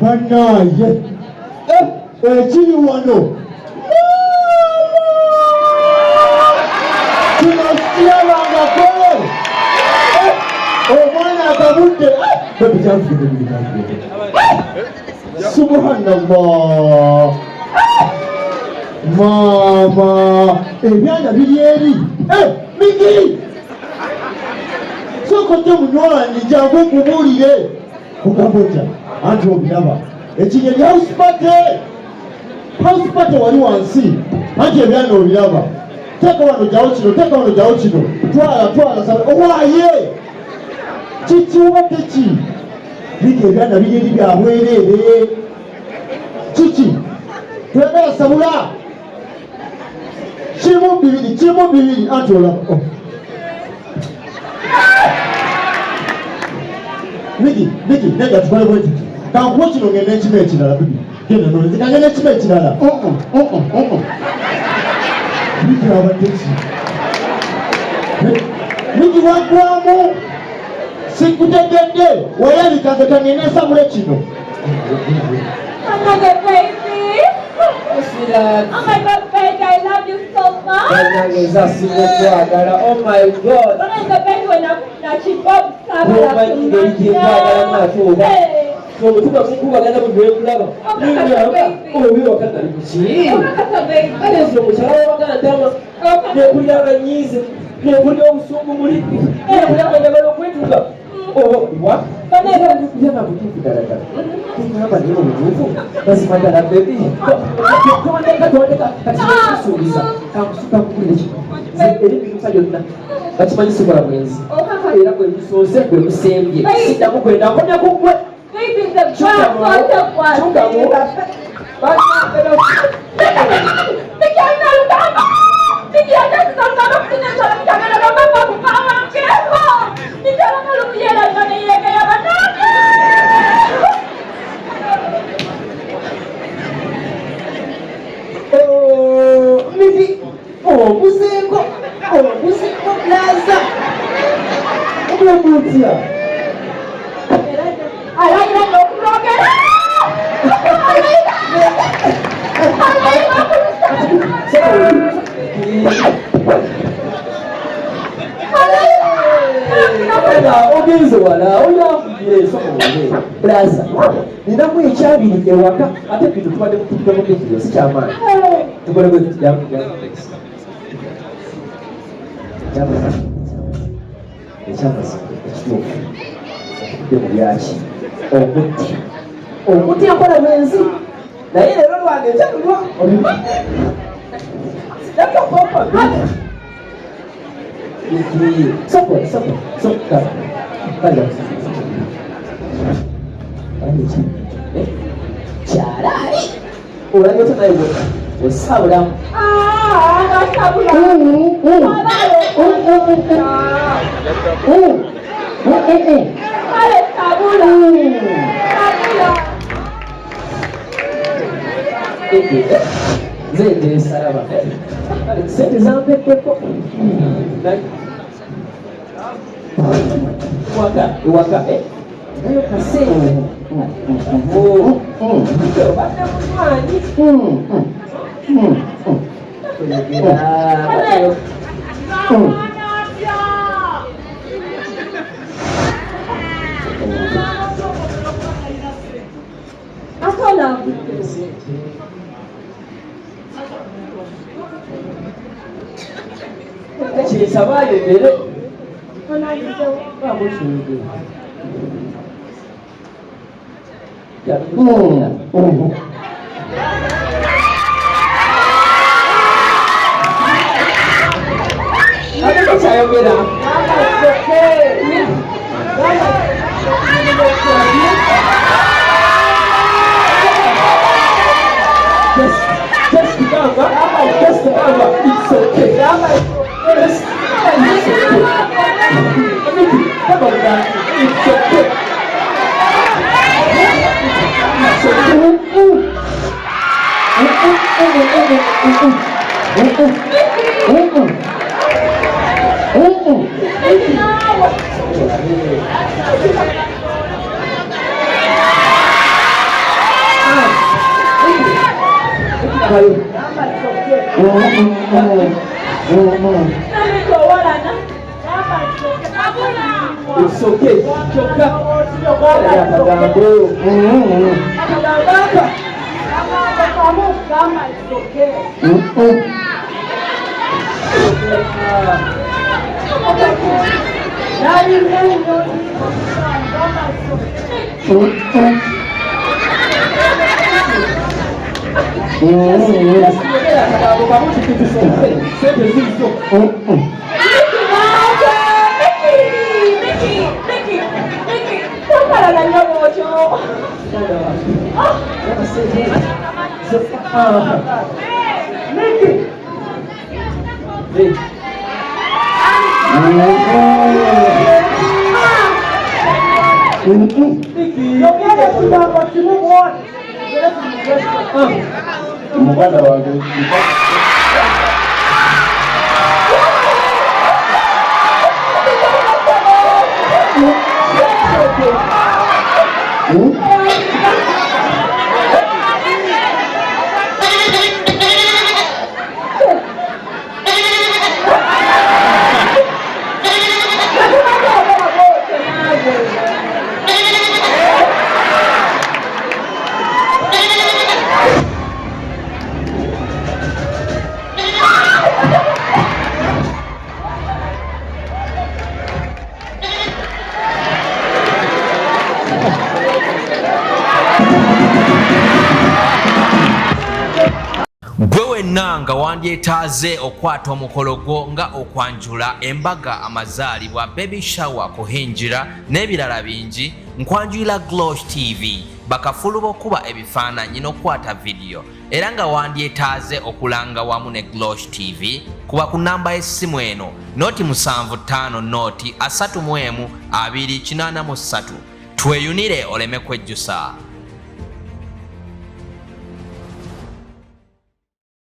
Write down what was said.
Banaye ekiri wano kino kirabangako omwana akabudde subhanallah mama ebyana biri eri migiri sokote munywanyi jangu kubuulire kugambotya anti obiraba ekinyeri house party wali wansi anti ebyana obiraba teka wano jawo kino twala saba owaaye kikiwate ki bige ebyana bigeri byabwereere kiki twagala sabula kirimu bibiri anti olaba Miki, nenda tukole bwe tuti. Kankuwa kino ngenda ekima ekirala bibi. Genda nolezi ngenda ekima ekirala. Miki abadde ki? Miki waggwamu. Sikutegedde. Wayalika nze kangenda nsabule kino. Another baby. Oh my God, baby, I love you so much. Oh my God. When I baby when I keep up, Omuti akola mwenzi naye lero lwange njalulwa sitaka papa sopo kyalaali olabye otenaye osabulamu Ssente salaba ssente zampeddeko ewaka nayo kasente obadde munywanyi Kisabayo mbere kyayogera just it's okay. It's okay. It's okay. It's okay. Nga wandyetaaze okwata omukolo gwo nga okwanjula, embaga, amazaalibwa, baby shower, kuhinjira n'ebirala bingi, nkwanjulira Glosh TV bakafulu b'okuba ebifaananyi n'okwata vidiyo. Era nga wandyetaaze okulanga wamu ne Glosh TV, kuba ku namba y'essimu eno noti 75 noti 31 283. Tweyunire oleme kwejjusa.